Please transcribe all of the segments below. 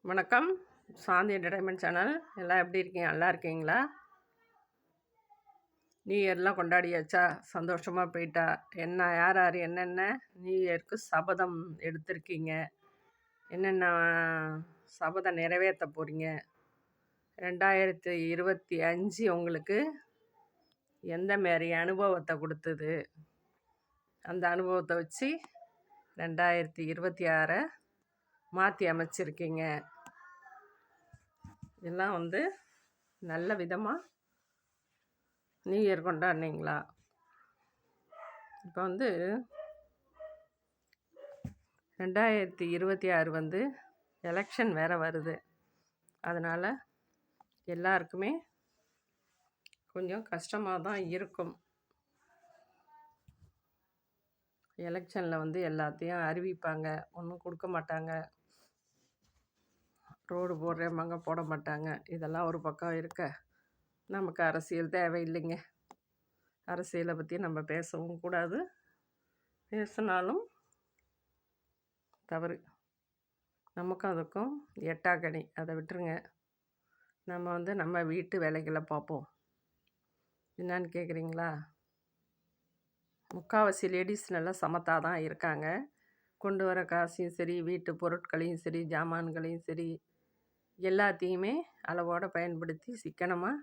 வணக்கம். சாந்தி entertainment channel. எல்லாம் எப்படி இருக்கீங்க? நல்லா இருக்கீங்களா? நியூ இயர்லாம் கொண்டாடியாச்சா? சந்தோஷமாக போயிட்டா? யார் யார் என்னென்ன நியூ இயருக்கு சபதம் எடுத்திருக்கீங்க? என்னென்ன சபதம் நிறைவேற்ற போகிறீங்க? 2025 உங்களுக்கு எந்த மாரி அனுபவத்தை கொடுத்தது? அந்த அனுபவத்தை வச்சு 2026 மாற்றி அமைச்சிருக்கீங்க. இதெல்லாம் நல்ல விதமாக நியூ இயர் கொண்டாடினீங்களா? இப்போ 2026 எலெக்ஷன் வேறு வருது. அதனால் எல்லாருக்குமே கொஞ்சம் கஷ்டமாக தான் இருக்கும். எலெக்ஷனில் எல்லாத்தையும் அறிவிப்பாங்க, ஒன்றும் கொடுக்க மாட்டாங்க. ரோடு போடுறேம்பாங்க, போட மாட்டாங்க. இதெல்லாம் ஒரு பக்கம் இருக்க, நமக்கு அரசியல் தேவையில்லைங்க. அரசியலை பற்றி நம்ம பேசவும் கூடாது, பேசினாலும் தவறு. நமக்கும் அதுக்கும் எட்டாக்கணி, அதை விட்டுருங்க. நம்ம நம்ம வீட்டு வேலைகளை பார்ப்போம். என்னான்னு கேட்குறீங்களா? முக்கால்வாசி லேடிஸ் நல்லா சமத்தாக தான் இருக்காங்க. கொண்டு வர காசையும் சரி, வீட்டு பொருட்களையும் சரி, ஜாமான்களையும் சரி, எல்லாத்தையுமே அளவோடு பயன்படுத்தி சிக்கனமாக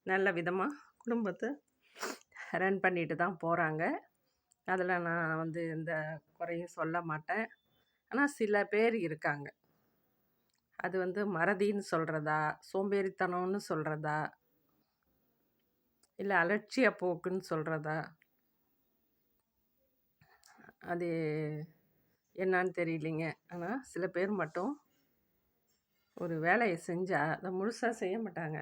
நல்ல விதமாக குடும்பத்தை ரன் பண்ணிட்டு தான் போகிறாங்க. அதில் நான் எந்த குறையும் சொல்ல மாட்டேன். ஆனால் சில பேர் இருக்காங்க, அது மறதின்னு சொல்கிறதா, சோம்பேறித்தனம்னு சொல்கிறதா, இல்லை அலட்சிய போக்குன்னு சொல்கிறதா, அது என்னான்னு தெரியலிங்க. ஆனால் சில பேர் மட்டும் ஒரு வேலையை செஞ்சால் அதை முழுசாக செய்ய மாட்டாங்க.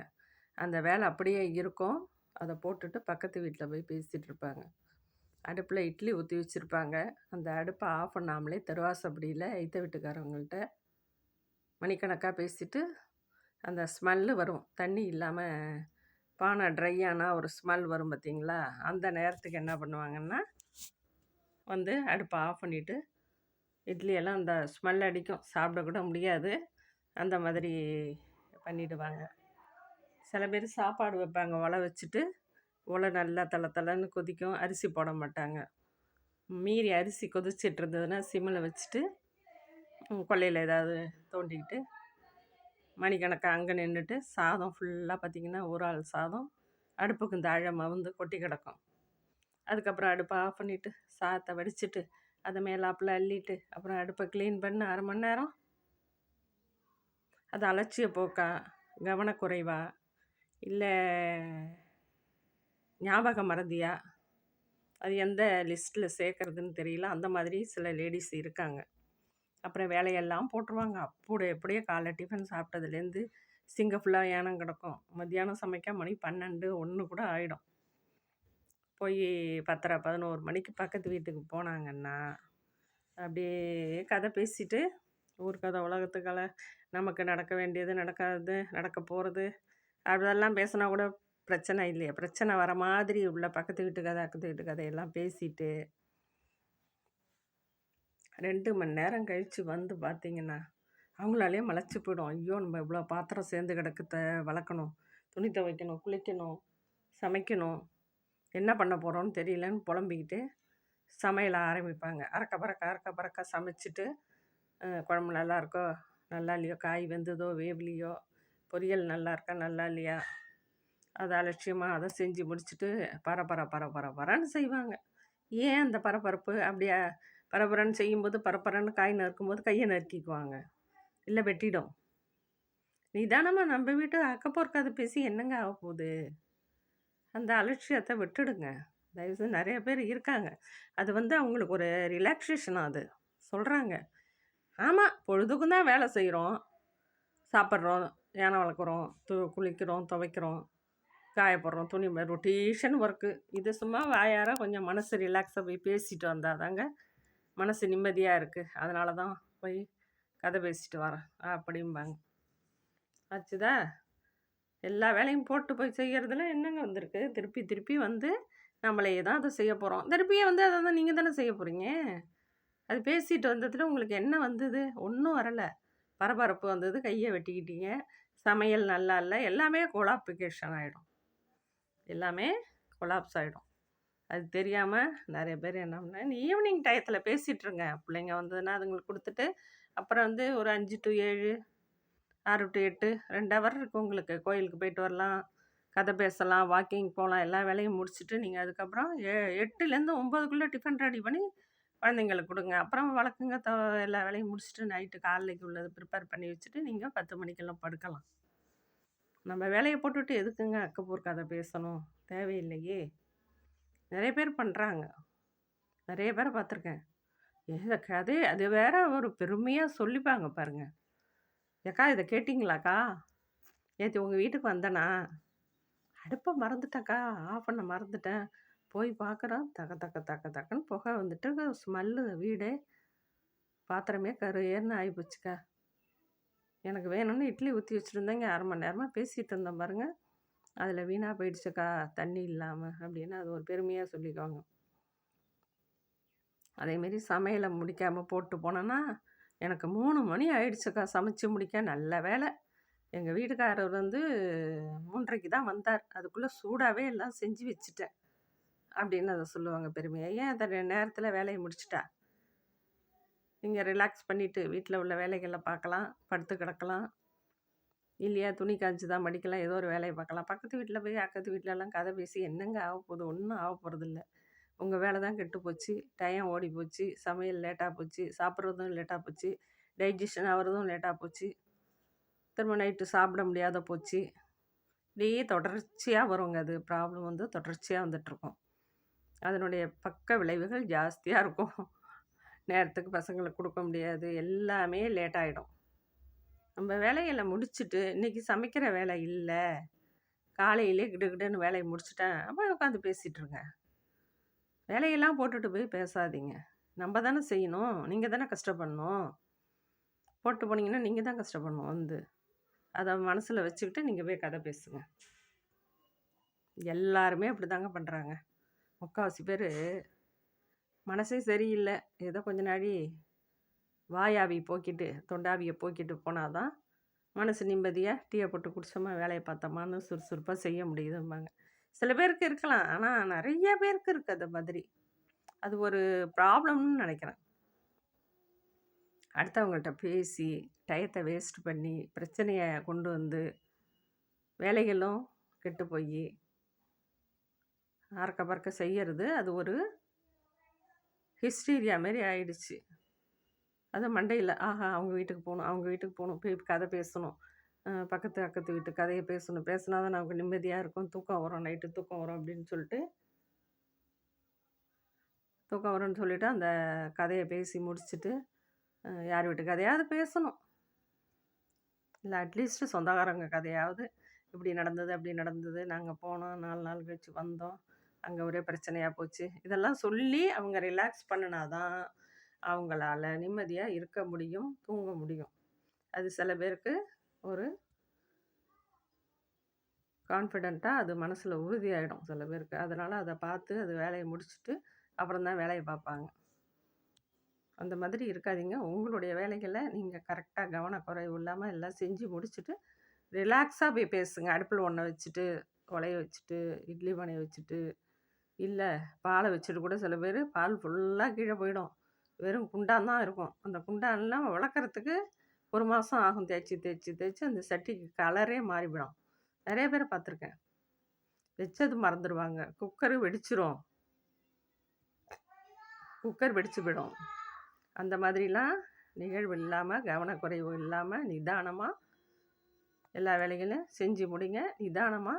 அந்த வேலை அப்படியே இருக்கும், அதை போட்டுட்டு பக்கத்து வீட்டில் போய் பேசிகிட்டு இருப்பாங்க. அடுப்பில் இட்லி ஊற்றி வச்சுருப்பாங்க, அந்த அடுப்பை ஆஃப் பண்ணாமலே தெருவாசப்படியில் எய்த்த வீட்டுக்காரவங்கள்ட்ட மணிக்கணக்காக பேசிட்டு அந்த ஸ்மெல்லு வரும். தண்ணி இல்லாமல் பானை ட்ரை ஆனால் ஒரு ஸ்மெல் வரும் பார்த்திங்களா? அந்த நேரத்துக்கு என்ன பண்ணுவாங்கன்னா அடுப்பை ஆஃப் பண்ணிவிட்டு இட்லியெல்லாம் அந்த ஸ்மெல் அடிக்கும், சாப்பிடக்கூட முடியாது. அந்த மாதிரி பண்ணிவிடுவாங்க. சில பேர் சாப்பாடு வைப்பாங்க, ஒலை வச்சுட்டு, ஒலை நல்லா தளன்னு கொதிக்கும், அரிசி போட மாட்டாங்க. மீறி அரிசி கொதிச்சிட்டு இருந்ததுன்னா சிம்மில் வச்சுட்டு கொல்லையில் ஏதாவது தோண்டிக்கிட்டு மணிக்கணக்காக அங்கே நின்றுட்டு சாதம் ஃபுல்லாக பார்த்திங்கன்னா ஒரு ஆள் சாதம் அடுப்புக்கு இந்த ஆழமாக கொட்டி கிடக்கும். அதுக்கப்புறம் அடுப்பை ஆஃப் பண்ணிவிட்டு சாதத்தை வடிச்சிட்டு அதை மேலாப்பில் அள்ளிட்டு அப்புறம் அடுப்பை க்ளீன் பண்ண 1/2 மணி நேரம். அது அலட்சிய போக்கா, கவனக்குறைவா, இல்லை ஞாபக மறதியா, அது எந்த லிஸ்ட்டில் சேர்க்குறதுன்னு தெரியல. அந்த மாதிரி சில லேடிஸ் இருக்காங்க. அப்புறம் வேலையெல்லாம் போட்டுருவாங்க. எப்படியோ காலை டிஃபன் சாப்பிட்டதுலேருந்து சிங்க ஃபுல்லாக ஏனம் கிடக்கும். மத்தியானம் சமைக்க மணி 12, 1 கூட ஆகிடும். போய் 10:30, 11 மணிக்கு பக்கத்து வீட்டுக்கு போனாங்கன்னா அப்படியே கதை பேசிட்டு, ஊர் கதை, உலகத்து கதை, நமக்கு நடக்க வேண்டியது, நடக்காதது, நடக்க போகிறது, அதெல்லாம் பேசினா கூட பிரச்சனை இல்லையா? பிரச்சனை வர மாதிரி உள்ள பக்கத்து வீட்டு கதை, அக்கத்து வீட்டு கதையெல்லாம் பேசிட்டு 2 மணி நேரம் கழித்து பார்த்திங்கன்னா அவங்களாலே மலைச்சி போயிடும். ஐயோ, நம்ம இவ்வளோ பாத்திரம் சேர்ந்து கிடக்கு, வளர்க்கணும், துணி துவைக்கணும், குளிக்கணும், சமைக்கணும், என்ன பண்ண போகிறோன்னு தெரியலன்னு புலம்பிக்கிட்டு சமையலை ஆரம்பிப்பாங்க. அறக்க பறக்க சமைச்சிட்டு குழம்பு நல்லா இருக்கோ நல்லா இல்லையோ, காய் வெந்ததோ வேவலியோ, பொரியல் நல்லா இருக்கா நல்லா இல்லையா, அதை அலட்சியமாக அதை செஞ்சு முடிச்சுட்டு பரன்னு செய்வாங்க. ஏன் அந்த பரபரப்பு? அப்படியே பரபரன்னு செய்யும்போது பரபரன்னு காய் நறுக்கும்போது கையை நறுக்கிக்குவாங்க, இல்லை வெட்டிடும். நிதானமாக நம்ம வீட்டு அக்கப்போர்க்காத பேசி என்னங்க ஆக போகுது? அந்த அலட்சியத்தை விட்டுடுங்க தயவுசெய்து. நிறைய பேர் இருக்காங்க, அது அவங்களுக்கு ஒரு ரிலாக்ஸேஷனாக அது சொல்கிறாங்க. ஆமாம், பொழுதுக்கும் தான் வேலை செய்கிறோம், சாப்பிட்றோம், யானை வளர்க்குறோம், குளிக்கிறோம், துவைக்கிறோம், காயப்படுறோம், துணி ரொட்டேஷன் ஒர்க்கு. இது சும்மா வாயார கொஞ்சம் மனசு ரிலாக்ஸாக போய் பேசிட்டு வந்தால் தாங்க மனசு நிம்மதியாக இருக்குது. அதனால தான் போய் கதை பேசிட்டு வரேன் அப்படிம்பாங்க. ஆச்சுதா? எல்லா வேலையும் போட்டு போய் செய்கிறதுல என்னங்க வந்திருக்கு? திருப்பி நம்மளையே தான் அதை செய்ய போகிறோம். திருப்பியே அதை தான் நீங்கள் தானே செய்ய போகிறீங்க. அது பேசிட்டு வந்ததில் உங்களுக்கு என்ன வந்தது? ஒன்றும் வரலை. பரபரப்பு வந்தது, கைய வெட்டிக்கிட்டீங்க. சமையல் நல்லா இல்ல. எல்லாமே கொலாப்ளிகேஷன் ஆயிடும். எல்லாமே கொலாப்ஸ் ஆயிடும். அது தெரியாம நெறைய பேர் என்ன பண்ண ஈவினிங் டயத்துல பேசிட்டுருங்க. பிள்ளைங்க வந்ததுன்னா அதுங்களுக்கு குடுத்துட்டு, அப்புறம் வந்து ஒரு 5 டூ 7, 6 டூ 8 2 ஹவர் இருக்கு உங்களுக்கு. கோயிலுக்கு போயிட்டு வரலாம், கதை பேசலாம், வாக்கிங் போலாம். எல்லா வேலையும் முடிச்சுட்டு, நீங்க அதுக்கப்புறம் 8லேருந்து 9க்குள்ள டிஃபன் ரெடி பண்ணி குழந்தைங்களுக்கு குடுங்க. அப்புறம் வழக்கங்க எல்லா வேலையும் முடிச்சுட்டு நைட்டு காலைக்கு உள்ளது ப்ரிப்பேர் பண்ணி வச்சுட்டு, நீங்க 10 மணிக்கெல்லாம் படுக்கலாம். நம்ம வேலைய போட்டுட்டு எதுக்குங்க அக்கப்போர் கதை பேசணும்? தேவையில்லையே! நெறைய பேர் பண்றாங்க. நெறைய பேர பார்த்துருக்கேன். இந்த கதைய அது வேற ஒரு பெருமையா சொல்லிப்பாங்க பாருங்க. "ஏக்கா இத கேட்டீங்களாக்கா? நேத்து உங்க வீட்டுக்கு வந்தேனா, அடுப்ப மறந்துட்டேன்க்கா. ஆஃப் பண்ண மறந்துட்டேன். போய் பார்க்குறேன், தக தக தக தகன்னு புகை வந்துட்டு ஸ்மெல்லு வீடே பாத்திரமே கருகேன்னு ஆயிப்போச்சுக்கா. எனக்கு வேணும்னு இட்லி ஊத்தி வச்சுருந்தேங்க. 1/2 மணி நேரமா பேசிட்டு இருந்தேன் பாருங்க. அதில வீணா போயிடுச்சுக்கா, தண்ணி இல்லாம." அப்படின்னு அது ஒரு பெருமையா சொல்லிக்குவாங்க. அதேமாரி சமையல முடிக்காம போட்டு போனேன்னா, எனக்கு 3 மணி ஆயிடுச்சுக்கா சமைச்சு முடிக்க. நல்ல வேளை. எங்க வீட்டுக்காரர் வந்து 3:30க்கு தான் வந்தார். அதுக்குள்ள சூடாவே எல்லாம் செஞ்சு வச்சுட்டேன். அப்படின்னு அத சொல்லுவாங்க பெருமையா. ஏன் அந்த நேரத்தில வேலைய முடிச்சுட்டா? நீங்க ரிலாக்ஸ் பண்ணிட்டு வீட்ல உள்ள வேலைகள பார்க்கலாம், படுத்து கிடக்கலாம். இல்லையா துணி காய்ஞ்சுதா மடிக்கலாம், ஏதோ ஒரு வேலைய பார்க்கலாம். பக்கத்து வீட்ல போய் அக்கத்து வீட்லலாம் கதை பேசி என்னங்க ஆகப்போகுது? ஒண்ணும் ஆகப்போறதில்ல. உங்க வேலை தான் கெட்டு போச்சு. டைம் ஓடி போச்சு. சமையல் லேட்டா போச்சு. சாப்பிட்றதும் லேட்டா போச்சு. டைஜஷன் ஆவறதும் லேட்டா போச்சு. திரும்ப நைட்டு சாப்பிட முடியாத போச்சு. இப்படியே தொடர்ச்சியா வருங்க அது. ப்ராப்ளம் வந்து தொடர்ச்சியா வந்துட்டுருக்கும். அதனுடைய பக்க விளைவுகள் ஜாஸ்தியா இருக்கும். நேரத்துக்கு பசங்களுக்கு குடுக்க முடியாது. எல்லாமே லேட் ஆயிடும். நம்ம வேலைகள முடிச்சுட்டு, இன்னைக்கு சமைக்கிற வேலை இல்ல. காலையிலே கிடுகிடுன்னு வேலைய முடிச்சுட்டேன். போய் உட்காந்து பேசிட்டுருங்க. வேலையெல்லாம் போட்டுட்டு போய் பேசாதீங்க. நம்ப தானே செய்யணும். நீங்க தானே கஷ்டப்படணும். போட்டு போனீங்கன்னா, நீங்க தான் கஷ்டப்படணும் வந்து. அத மனசுல வச்சுக்கிட்டு நீங்க போய் கதை பேசுங்க. எல்லாருமே அப்படிதாங்க பண்றாங்க. முக்காவாசி பேரு மனசே சரியில்ல. ஏதோ கொஞ்ச நாழி வாயாவி போக்கிட்டு, தொண்டாவிய போக்கிட்டு போனா தான், மனசு நிம்மதியா டீய போட்டு குடிச்சோமா, வேலைய பார்த்தோமான்னு சுறுசுறுப்பா செய்ய முடியுதும்பாங்க. சில பேருக்கு இருக்கலாம். ஆனா நெறைய பேருக்கு இருக்கு அந்த மாதிரி. அது ஒரு ப்ராப்ளம்னு நெனைக்கிறேன். அடுத்தவங்கள்ட்ட பேசி, டயத்த வேஸ்ட் பண்ணி, பிரச்சனைய கொண்டு வந்து, வேலைகளும் கெட்டு போயி, அறக்க பறக்க செய்யறது, அது ஒரு ஹிஸ்டீரியா மாரி ஆயிடுச்சு. அது மண்டையில, ஆஹா! அவங்க வீட்டுக்கு போணும், அவங்க வீட்டுக்கு போணும், போய் கதை பேசணும். பக்கத்து, அக்கத்து வீட்டு கதைய பேசணும். பேசுனா தான் நமக்கு நிம்மதியா இருக்கும். தூக்கம் வரும், நைட்டு தூக்கம் வரும் அப்படின்னு சொல்லிட்டு, தூக்கம் வரும்ன்னு சொல்லிட்டு அந்த கதைய பேசி முடிச்சுட்டு, யார் வீட்டு கதையாவது பேசணும். இல்ல அட்லீஸ்ட் சொந்தக்காரங்க கதையாவது, இப்படி நடந்தது, அப்படி நடந்தது, நாங்க போனோம், 4 நாள் கழிச்சு வந்தோம், அங்க ஒரே பிரச்சனையா போச்சு. இதெல்லாம் சொல்லி அவங்க ரிலாக்ஸ் பண்ணுனா தான், அவங்களால நிம்மதியா இருக்க முடியும், தூங்க முடியும். அது சில பேருக்கு ஒரு கான்ஃபிடென்ட்டா அது மனசுல உறுதியாயிடும் சில பேருக்கு. அதனால அத பார்த்து அது வேலைய முடிச்சுட்டு, அப்புறம் தான் வேலைய பார்ப்பாங்க. அந்த மாதிரி இருக்காதீங்க. உங்களுடைய வேலைகள நீங்க கரெக்ட்டா கவனக்குறைவு இல்லாம எல்லாம் செஞ்சு முடிச்சுட்டு, ரிலாக்ஸா போய் பேசுங்க. அடுப்புல ஒண்ண வச்சுட்டு, உலைய வச்சுட்டு, இட்லி பானைய வச்சுட்டு, இல்ல பால வச்சுட்டு கூட சில பேரு பால் ஃபுல்லா கீழ போயிடும். வெறும் குண்டான் தான் இருக்கும். அந்த குண்டான்லாம் விளக்கறதுக்கு 1 மாசம் ஆகும். தேய்ச்சு, தேய்ச்சு, தேய்ச்சு அந்த சட்டிக்கு கலரே மாறிவிடும். நெறைய பேர பார்த்துருக்கேன். வச்சது மறந்துருவாங்க. குக்கரு வெடிச்சிரும். குக்கர் வெடிச்சு போயிடும். அந்த மாதிரிலாம் நிகழ்வு இல்லாம, கவனக்குறைவு இல்லாம, நிதானமா எல்லா வேலைகளையும் செஞ்சு முடிங்க. நிதானமா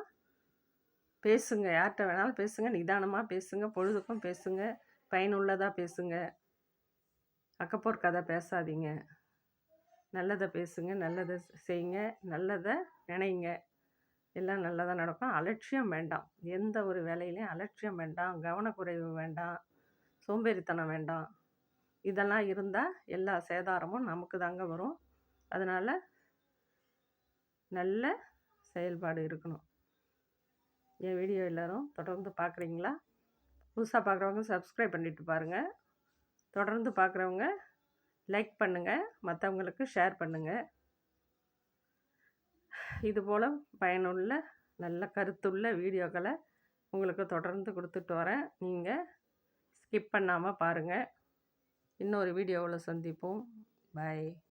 பேசுங்க. யார்ட்ட வேணாலும் பேசுங்க. நிதானமா பேசுங்க. பொழுதுக்கும் பேசுங்க. பயனுள்ளதா பேசுங்க. அக்கப்போர் கதை பேசாதீங்க. நல்லத பேசுங்க. நல்லத செய்யுங்க. நல்லத நினைங்க. எல்லாம் நல்லதா நடக்கும். அலட்சியம் வேண்டாம். எந்த ஒரு வேலையிலயும் அலட்சியம் வேண்டாம். கவனக்குறைவு வேண்டாம். சோம்பேறித்தனம் வேண்டாம். இதெல்லாம் இருந்தா எல்லா சேதாரமும் நமக்கு தாங்க வரும். அதனால நல்ல செயல்பாடு இருக்கணும். என் வீடியோ எல்லாரும் தொடர்ந்து பார்க்குறீங்களா? புதுசா பார்க்குறவங்க சப்ஸ்கிரைப் பண்ணிட்டு பாருங்க. தொடர்ந்து பார்க்குறவங்க லைக் பண்ணுங்கள், மற்றவங்களுக்கு ஷேர் பண்ணுங்கள். இதுபோல் பயனுள்ள நல்ல கருத்துள்ள வீடியோக்களை உங்களுக்கு தொடர்ந்து கொடுத்துட்டு வரேன். நீங்கள் ஸ்கிப் பண்ணாமல் பாருங்கள். இன்னொரு வீடியோவில் சந்திப்போம். பை.